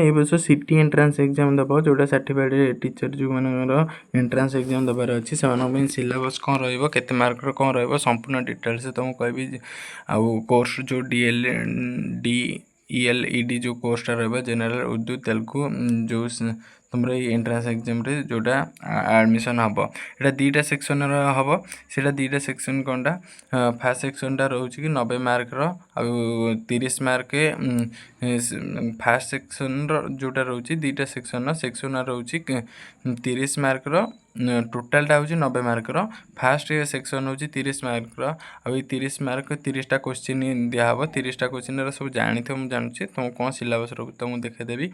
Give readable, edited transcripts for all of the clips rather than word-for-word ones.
ए वर्ष city entrance exam दब जोटा सर्टिफाइड टीचर जो मानकर एंट्रांस एग्जाम दबार अच्छी से सिलेबस कौन रते मार्क कौन रपूर्ण डिटेल्स तुमको कहबी आउ कोर्स जो DELED जो कोर्सटा रनरल उर्दू तेलुगु जो तुम एंट्रांस एग्जाम रे जोटा एडमिशन हम यहाँ दुईटा सेक्शन हम से दुईटा सेक्शन कौनटा फास्ट सेक्शनटा रोचे कि 90 मार्क आउ 30 मार्क फास्ट सेक्शन जोटा रोचे दुईटा सेक्शन रोचे 30 मार्क टोटालटा हूँ 90 मार्क फास्ट सेक्शन हूँ 30 मार्क आई 30 मार्क 30टा क्वेश्चन दिहब 30टा क्वेश्चन सब जानी मुझे जानूँ तुमको कौन सिलेबस रोचे तो मुझे देखेदेवी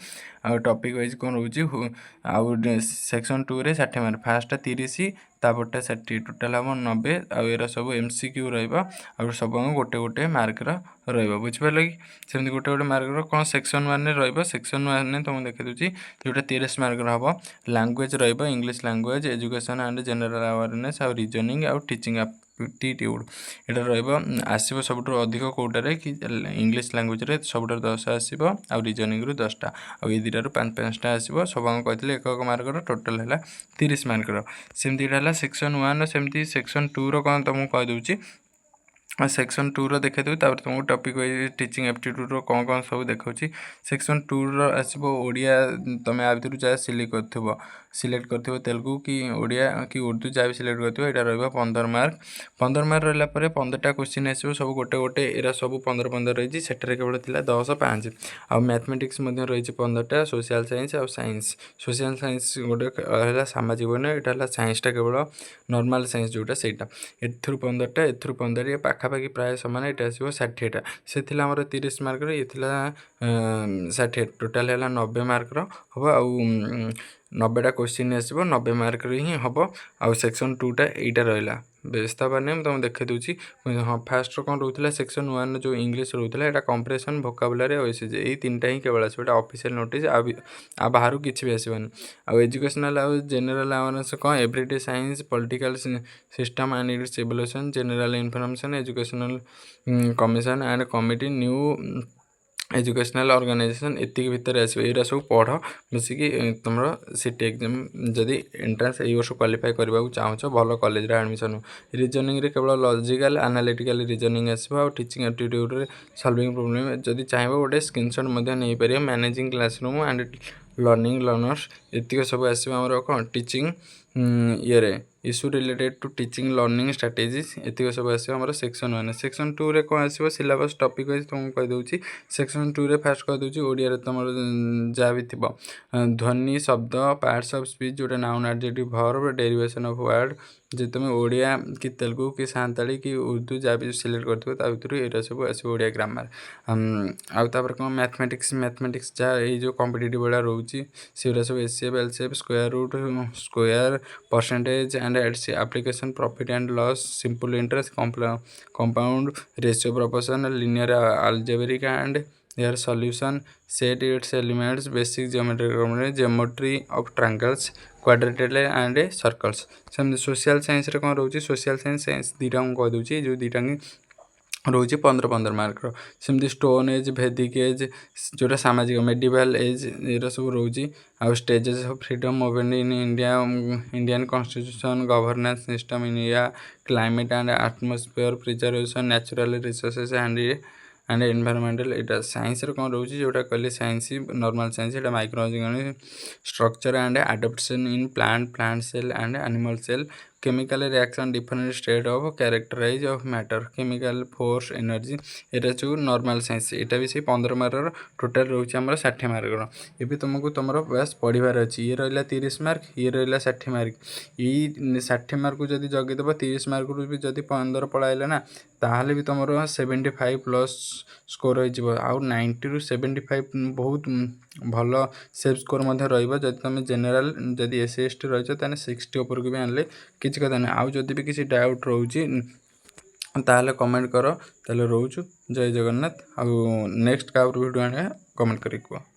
आ टॉपिक वाइज कौन रोचे आउ सेक्शन 2 रे 60 मार्क फास्ट 30 तापरटा 60 टोटाल हम 90 आउ एरा सब MCQ रहा सब गोटे गोटे मार्क बुझिपार कि सेमती गोटे गोटे मार्क कौन सेक्शन 1 सेक्शन 1 तुमको देखे दूसरी जोटा 30 मार्क हम language English language education and general awareness आउ रीजनिंग आउ टीचिंग एप्टीट्यूड यहाँ आसो सब अधिक कौटार कि इंग्लिश लैंग्वेज रे सब 10 आसो आउ रीजनिंग रु 10टा आउ ये दुटारू 5 आसो सब कहते एक मार्क टोटाल है 30 मार्क सेमती है सेक्शन 1 सेमती सेक्शन 2 कौन तुमको कहीदे सेक्शन 2 रो देखे देवी तुमको टॉपिक वाइज टीचिंग एप्टीट्यूड रो कौन कौन सब देखा सेक्शन 2 रो आसो ओडिया तुम आ भर जहाँ सिलेक्ट कर तेलुगु कि ओडिया कि उर्दू जहाँ भी सिलेक्ट कर यहाँ 15 मार्क 15 मार्क रहा 15टा क्वेश्चन आसो सब गोटे गोटे एरा सब 15 रही सेठारे केवल 10 5 आउ मैथमेटिक्स रही 15टा सोशल साइंस आउ साइंस सोशल साइंस गोटे है सामाजिक यहाँ साइंसटा केवल नॉर्मल साइंस जोटा से 15टा एथुरु 15 ये पाखापाखि प्राय सामान ये आसो 60टा से 30 मार्क ये 60 टोटाल है 90 मार्क हम आउ 90टा क्वेश्चन आसो 90 मार्क ही हम आउ सेक्शन 2टा यहाँ रहा व्यवस्था नहीं तुम देखे दूसरी हाँ फास्ट कौन रोला सेक्शन 1 जो इंग्लिश रोला यहाँ कंप्रेसन भोकाबुलारी और एसएसजी यही 3टा ही केवल आसो ऑफिशियल नोटिस आ बाहर किसी भी आसबनी आउ एजुकेशनल आउ जनरल अवेयरनेस कौन everyday science political system and its evolution general information educational commission and committee new educational organisation इतक भितर आसो ये सब पढ़ मिसिकी तुम सिटी एग्जाम जदि एंट्रांस ये वर्ष क्वालिफाई करने को चाहो भल कॉलेज एडमिशन रीजनिंग रे केवल लॉजिकल एनालिटिकल रीजनिंग आसो और टीचिंग एप्टीट्यूड रे सॉल्विंग प्रॉब्लम जदि चाहिए गोटे स्क्रीनशॉट नहीं पार managing classroom and learning learners इतक सब आसो कौन टीचिंग ये issue related to teaching learning strategies इतक सब आसो सेक्शन 1 सेक्शन 2 रे कौन आसो सिलेबस टॉपिक वाइज तुमको कहीदे सेक्शन 2 रे फास्ट कहीदे ओडिया तुम जहाँ भी थी ध्वनि शब्द पार्ट्स ऑफ स्पीच जोटा noun adjective verb derivation of word जो तुम ओडिया कि तेलुगु कि सांताली कि उर्दू जहाँ भी सिलेक्ट कर भर यहाँ सब आसो ओडिया ग्रामर आउर कौन मैथमेटिक्स जहाँ ये जो कॉम्पिटिटिव वाला रोचे से सब HCF LCF square root square percentage and application profit and loss simple interest compound ratio proportion linear algebraic and their solution set its elements basic geometry of triangles quadrilateral and circles सेमती social science रे कौन रोचे social science दुईटा कह दूसरी जो दुईटा रोचे 15 मार्क सेमती स्टोन एज वैदिक एज जोटा सामाजिक मेडिवल एज ये सब रोचे आउ stages of freedom movement in India Indian constitution governance system in India climate and atmosphere preservation natural resources and environmental यहाँ साइंस कौन रोचे जोटा कहले साइंस नॉर्मल साइंस यहाँ microbiology structure and adaptation in plant cell and animal cell chemical reaction different state of characterise of matter chemical force energy यहाँ जो normal science यहाँ भी से 15 मार्क टोटाल रोचे आम 60 मार्क ये तुमको तुम बस पढ़ार अच्छी ये रहा 30 मार्क ये रहा 60 मार्क यही 60 मार्क को जब जगीदेव 30 मार्क भी जब 15 पढ़ाइला ना ताहले भी तुम 75 प्लस स्कोर हो आउ 90 ରୁ 75 बहुत भल सेफ स्कोर रही तुम जेनेल जदि एससी एसटी रही तो 60 ऊपर को भी आनले किसी कथा नहीं आउ जदि भी किसी डाउट रोचे ताहले कमेंट कर ताहले रोचु जय जगन्नाथ आउ नेक्स्ट का वीडियो आने कमेंट करी कह।